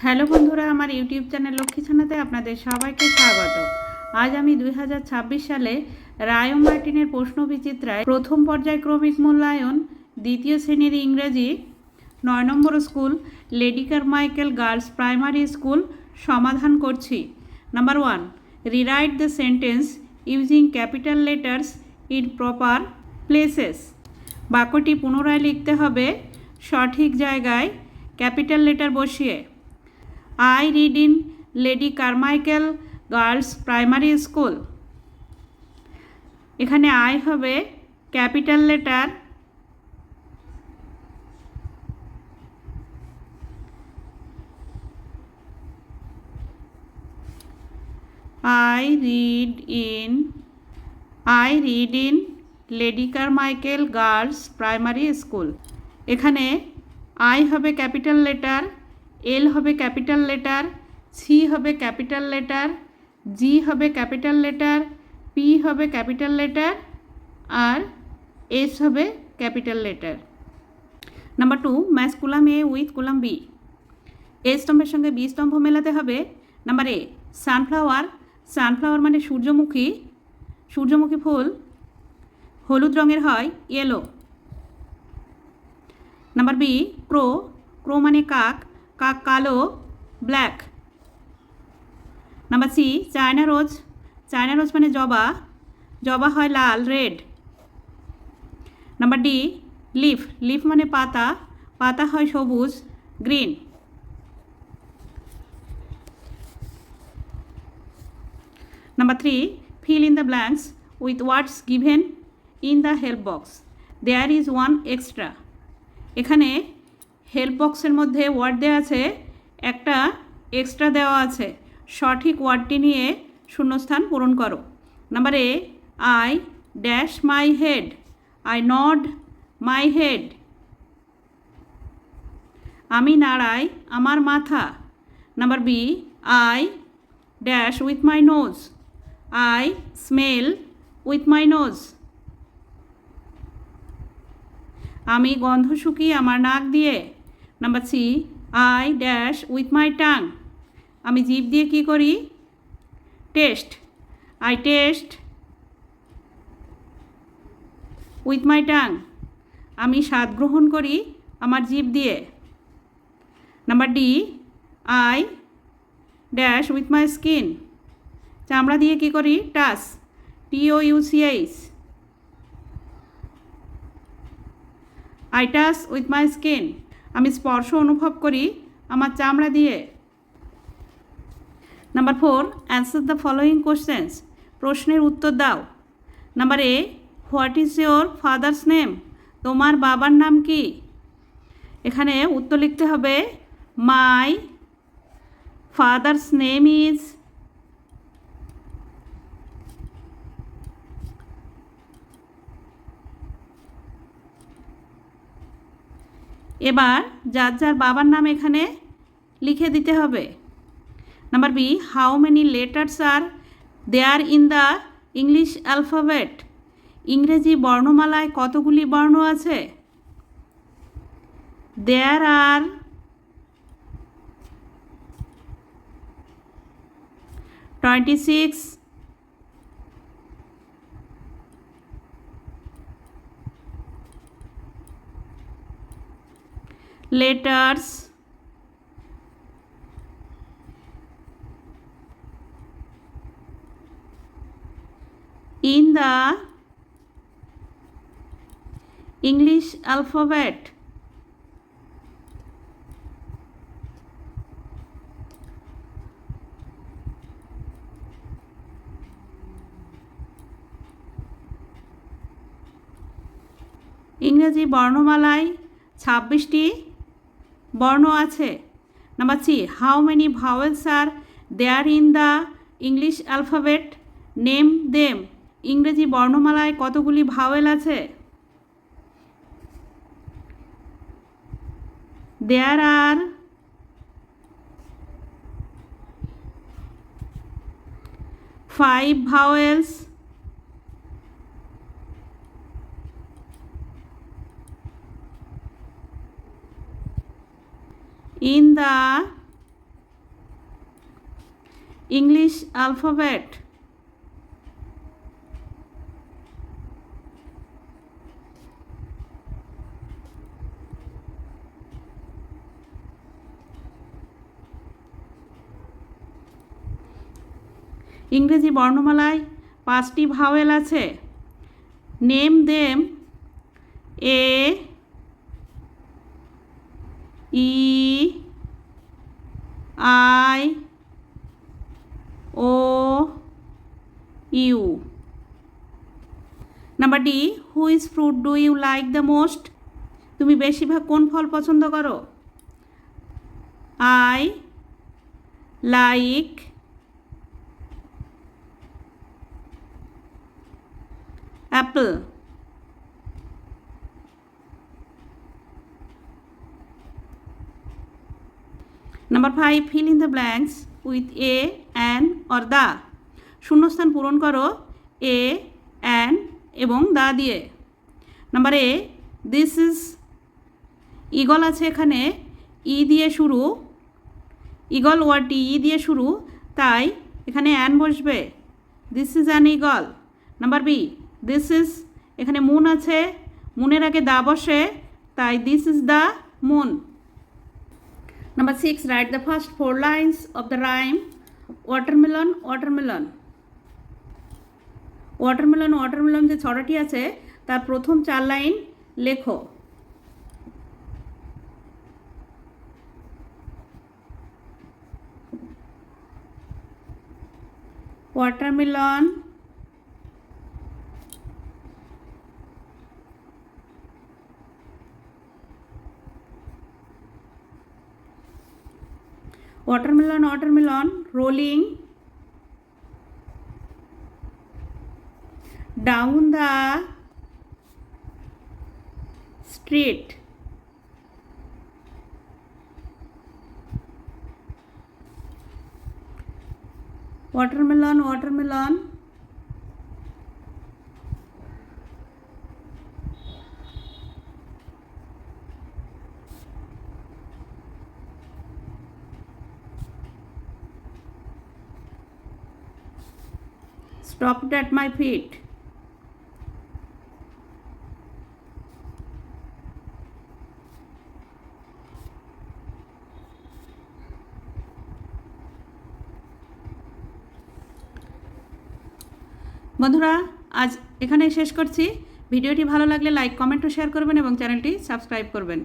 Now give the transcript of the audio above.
Hello বন্ধুরা, আমার YouTube channel Lakshmi ছানাতে আপনাদের সবাইকে স্বাগত। আজ আমি 2026 সালে রায় ও মার্টিনের প্রশ্নবিচিত্রায় প্রথম পর্যায়ক্রমিক মূল্যায়ন দ্বিতীয় শ্রেণীর ইংরেজি 9 নম্বর school lady Carmichael girls primary school সমাধান করছি। Number 1, rewrite the sentence using capital letters in proper places. বাক্যটি পুনরায় লিখতে হবে সঠিক জায়গায় ক্যাপিটাল লেটার বসিয়ে। I read in Lady Carmichael Girls Primary School। এখানে I হবে capital letter, I read in Lady Carmichael Girls Primary School। এখানে I হবে ক্যাপিটাল লেটার, এল হবে ক্যাপিটাল লেটার, সি হবে ক্যাপিটাল লেটার, জি হবে capital letter, P হবে capital letter আর S হবে capital letter. Number 2, match column A with column B. A স্তম্ভের সঙ্গে বি স্তম্ভ মেলাতে হবে। Number A, sunflower. সানফ্লাওয়ার মানে সূর্যমুখী। সূর্যমুখী ফুল হলুদ রঙের হয়, yellow. Number B, crow. Crow মানে কাক, কাক কালো, black. Number C, China rose. China rose মানে জবা, জবা হয় লাল, red. Number D, leaf. Leaf মানে পাতা, পাতা হয় সবুজ, green. Number 3, fill in the blanks with words given in the help box. There is one extra. এখানে হেল্প বক্সের মধ্যে ওয়ার্ড দেওয়া আছে, একটা এক্সট্রা দেওয়া আছে। সঠিক ওয়ার্ডটি নিয়ে শূন্যস্থান পূরণ করো। Number A, I dash my head. I nod my head. আমি নাড়াই আমার মাথা। Number B, I dash with my nose. I smell with my nose. আমি গন্ধ শুকি আমার নাক দিয়ে। Number C, I dash with my tongue. আমি জিভ দিয়ে কী করি? Taste. I taste with my tongue. আমি স্বাদ গ্রহণ করি আমার জিভ দিয়ে। Number D, I dash with my skin. চামড়া দিয়ে কী করি? Touch, TOUCH। I touch with my skin. আমি স্পর্শ অনুভব করি আমার চামড়া দিয়ে। Number 4, answer the following questions. প্রশ্নের উত্তর দাও। Number A, what is your father's name. তোমার বাবার নাম কি? এখানে উত্তর লিখতে হবে মাই ফাদার্স নেম ইজ। এবার যার যার বাবার নাম এখানে লিখে দিতে হবে। Number B, how many letters are there in the English alphabet. ইংরেজি বর্ণমালায় কতগুলি বর্ণ আছে? There R 26 letters in the English alphabet. ইংরেজি বর্ণমালায় 26টি বর্ণ আছে। Number C, how many vowels are there in the English alphabet. Name them. ইংরেজি বর্ণমালায় কতগুলি ভাওয়েল আছে? There are 5 vowels in the English alphabet. ইংরেজি বর্ণমালায় 5টি ভাওয়েল আছে। Name them A E I O U. Number D, which fruit do you like the most? তুমি বেশিরভাগ কোন ফল পছন্দ করো? I like apple. Number 5, fill in the blanks with a, an or the. শূন্যস্থান পূরণ করো a, an এবং the দিয়ে। Number A, this is, eagle আছে এখানে, ই দিয়ে শুরু, ইগল ওয়ার্ডটি ই দিয়ে শুরু, তাই এখানে অ্যান বসবে। This is an eagle. Number B, this is, এখানে মুন আছে, মুনের আগে দা বসে, তাই this is the moon. Number 6, write the first 4 lines of the rhyme watermelon watermelon. Watermelon watermelon যে ছড়াটি আছে তার প্রথম 4 লাইন লেখো। Watermelon watermelon watermelon rolling down the street. Watermelon watermelon stopped at my feet. বন্ধুরা, আজ এখানেই শেষ করছি। ভিডিওটি ভালো লাগলে লাইক, কমেন্ট ও শেয়ার করবেন এবং চ্যানেলটি সাবস্ক্রাইব করবেন।